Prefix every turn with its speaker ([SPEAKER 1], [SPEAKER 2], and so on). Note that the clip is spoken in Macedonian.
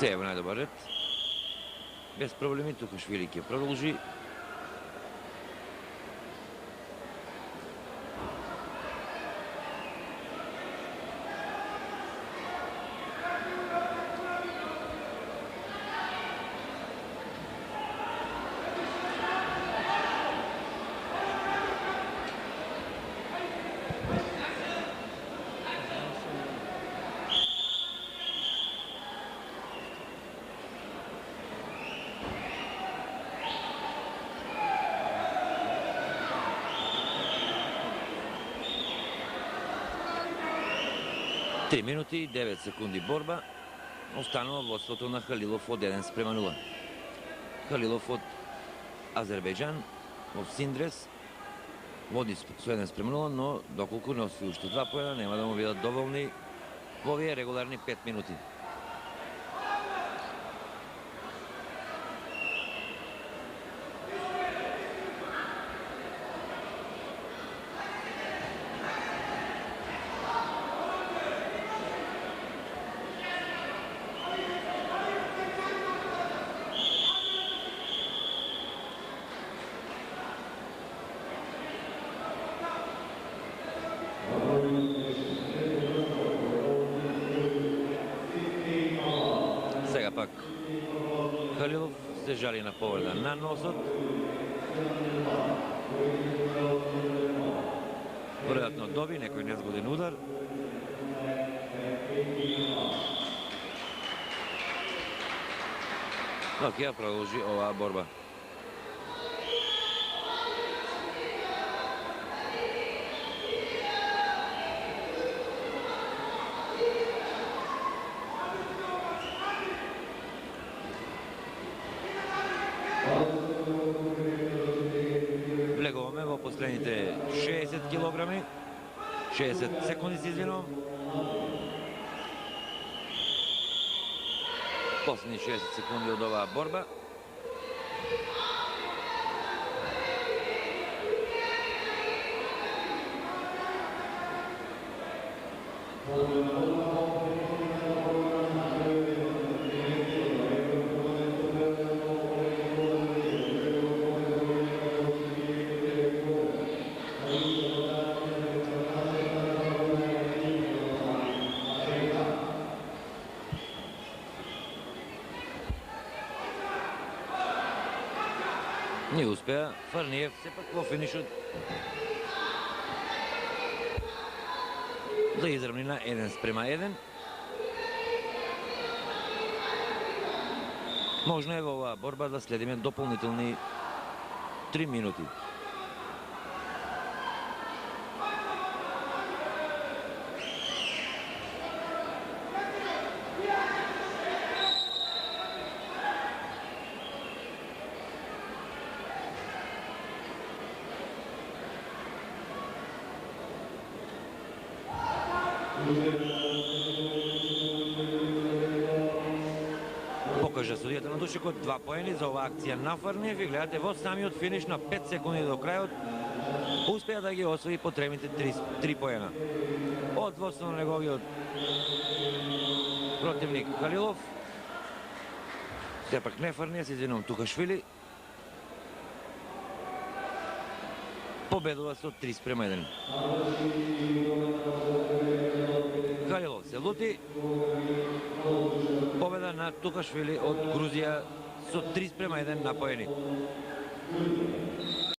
[SPEAKER 1] Се е во најдобар ред. Без проблеми, Тукашвили ќе продолжи. Три минути и 9 секунди борба. Останува водството на Халилов од 1:0. Халилов од Азербејџан во Синдрес води со 1:0, но доколку не освои уште 2 поена, нема да му бидат доволни во овие регуларни 5 минути. Сега пак Халилов се жали на повреда на носот. Веројатно доби некој незгоден удар. Но ќе ја продолжи оваа борба. Влегуваме во последните 60 килограми, 60 секунди се извинувам. Последни 60 секунди од оваа борба. Не успеа, Фарниев сепак во финишот да изравни на 1:1. Можно е во оваа борба да следиме дополнителни 3 минути. Покажа судијата на душекот 2 поени за оваа акција на Фарниев и гледате во самиот финиш на 5 секунди до крајот успеа да ги освои потребните 3 поена. Од водство на неговиот противник Халилов. Сепак не Фарниев, се извинувам, Тукашвили победува со 3:1. Халилов се лути. Победа на Тукашвили од Грузија со 3:1 на поени.